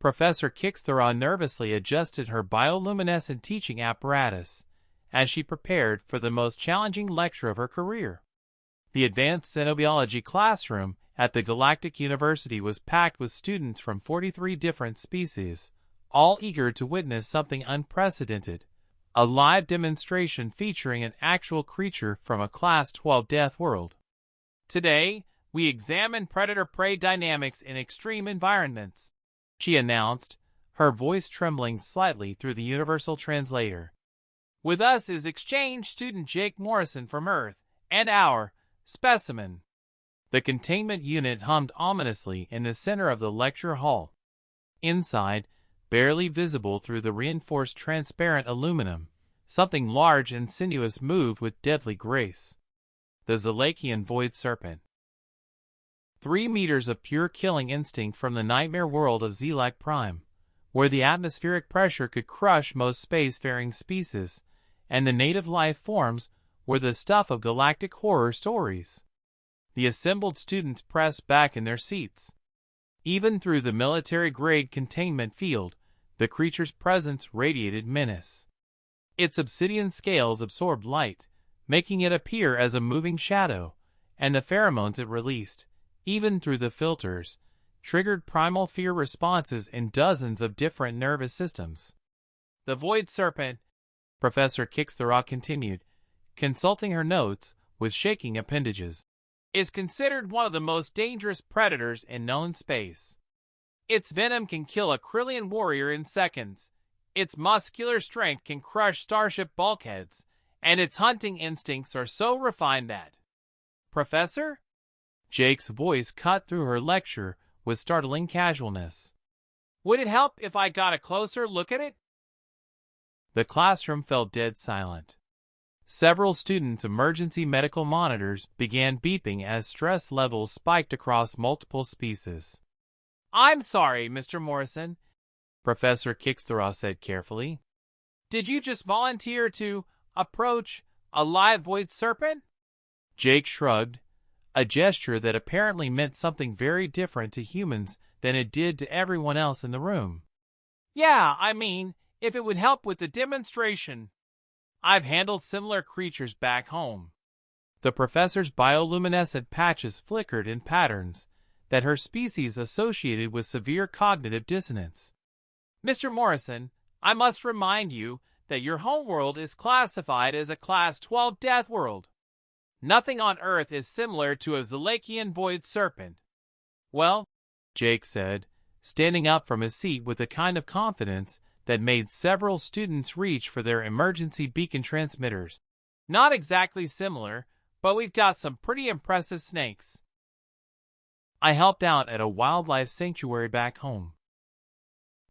Professor Kixthara nervously adjusted her bioluminescent teaching apparatus as she prepared for the most challenging lecture of her career. The advanced xenobiology classroom at the Galactic University was packed with students from 43 different species, all eager to witness something unprecedented, a live demonstration featuring an actual creature from a Class 12 Deathworld. Today, we examine predator-prey dynamics in extreme environments, she announced, her voice trembling slightly through the universal translator. With us is exchange student Jake Morrison from Earth, and our specimen. The containment unit hummed ominously in the center of the lecture hall. Inside, barely visible through the reinforced transparent aluminum, something large and sinuous moved with deadly grace. The Zalakian Void Serpent. 3 meters of pure killing instinct from the nightmare world of Zelak Prime, where the atmospheric pressure could crush most spacefaring species, and the native life forms were the stuff of galactic horror stories. The assembled students pressed back in their seats. Even through the military-grade containment field, the creature's presence radiated menace. Its obsidian scales absorbed light, making it appear as a moving shadow, and the pheromones it released, even through the filters, triggered primal fear responses in dozens of different nervous systems. The Void Serpent, Professor Kixthara continued, consulting her notes with shaking appendages, is considered one of the most dangerous predators in known space. Its venom can kill a Krillian warrior in seconds, its muscular strength can crush starship bulkheads, and its hunting instincts are so refined that... Professor? Jake's voice cut through her lecture with startling casualness. Would it help if I got a closer look at it? The classroom fell dead silent. Several students' emergency medical monitors began beeping as stress levels spiked across multiple species. I'm sorry, Mr. Morrison, Professor Kixthara said carefully. Did you just volunteer to approach a live void serpent? Jake shrugged, a gesture that apparently meant something very different to humans than it did to everyone else in the room. Yeah, I mean, if it would help with the demonstration. I've handled similar creatures back home. The professor's bioluminescent patches flickered in patterns that her species associated with severe cognitive dissonance. Mr. Morrison, I must remind you that your homeworld is classified as a Class 12 Deathworld. Nothing on Earth is similar to a Zalakian Void Serpent. Well, Jake said, standing up from his seat with a kind of confidence that made several students reach for their emergency beacon transmitters. Not exactly similar, but we've got some pretty impressive snakes. I helped out at a wildlife sanctuary back home.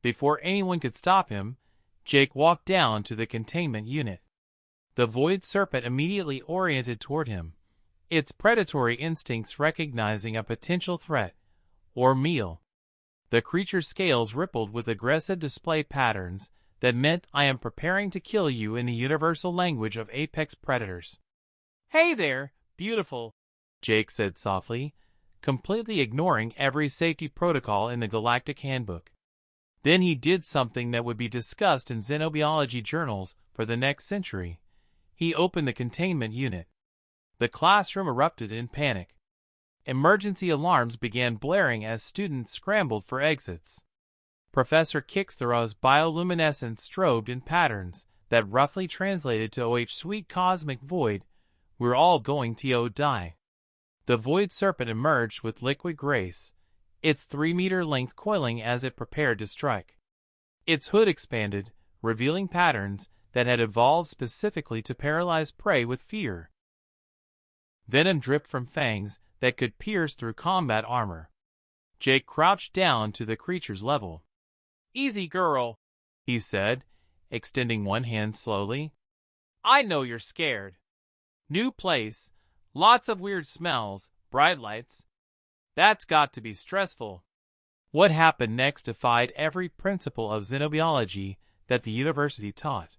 Before anyone could stop him, Jake walked down to the containment unit. The Void Serpent immediately oriented toward him, its predatory instincts recognizing a potential threat, or meal. The creature's scales rippled with aggressive display patterns that meant I am preparing to kill you in the universal language of apex predators. Hey there, beautiful, Jake said softly, completely ignoring every safety protocol in the Galactic Handbook. Then he did something that would be discussed in xenobiology journals for the next century. He opened the containment unit. The classroom erupted in panic. Emergency alarms began blaring as students scrambled for exits. Professor Kixthara's bioluminescence strobed in patterns that roughly translated to "Oh, sweet cosmic void, we're all going to die." The Void Serpent emerged with liquid grace, its 3-meter length coiling as it prepared to strike. Its hood expanded, revealing patterns that had evolved specifically to paralyze prey with fear. Venom dripped from fangs that could pierce through combat armor. Jake crouched down to the creature's level. "Easy, girl," he said, extending one hand slowly. "I know you're scared. New place, lots of weird smells, bright lights. That's got to be stressful." What happened next defied every principle of xenobiology that the university taught.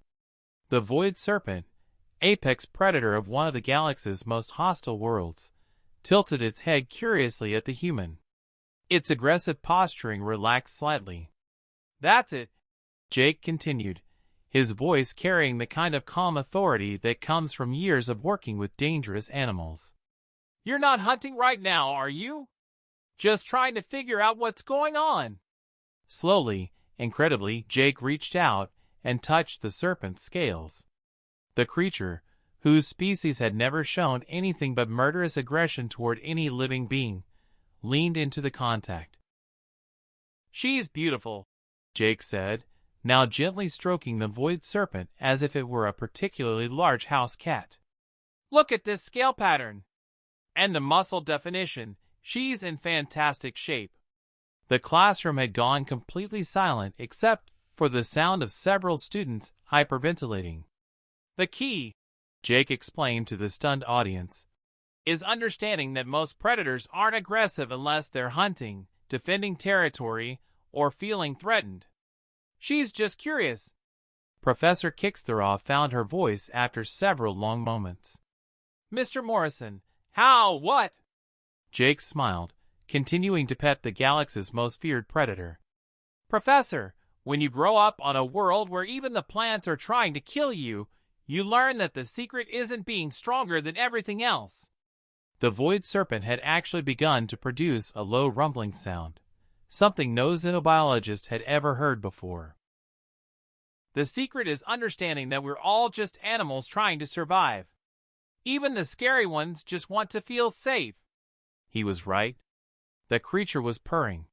The Void Serpent, apex predator of one of the galaxy's most hostile worlds, tilted its head curiously at the human. Its aggressive posturing relaxed slightly. That's it, Jake continued, his voice carrying the kind of calm authority that comes from years of working with dangerous animals. You're not hunting right now, are you? Just trying to figure out what's going on. Slowly, incredibly, Jake reached out and touched the serpent's scales. The creature, whose species had never shown anything but murderous aggression toward any living being, leaned into the contact. She's beautiful, Jake said, now gently stroking the void serpent as if it were a particularly large house cat. Look at this scale pattern. And the muscle definition. She's in fantastic shape. The classroom had gone completely silent except for the sound of several students hyperventilating. The key, Jake explained to the stunned audience, is understanding that most predators aren't aggressive unless they're hunting, defending territory, or feeling threatened. She's just curious. Professor Kixthoroff found her voice after several long moments. Mr. Morrison, what? Jake smiled, continuing to pet the galaxy's most feared predator. Professor, when you grow up on a world where even the plants are trying to kill you, you learn that the secret isn't being stronger than everything else. The void serpent had actually begun to produce a low rumbling sound, something no xenobiologist had ever heard before. The secret is understanding that we're all just animals trying to survive. Even the scary ones just want to feel safe. He was right. The creature was purring,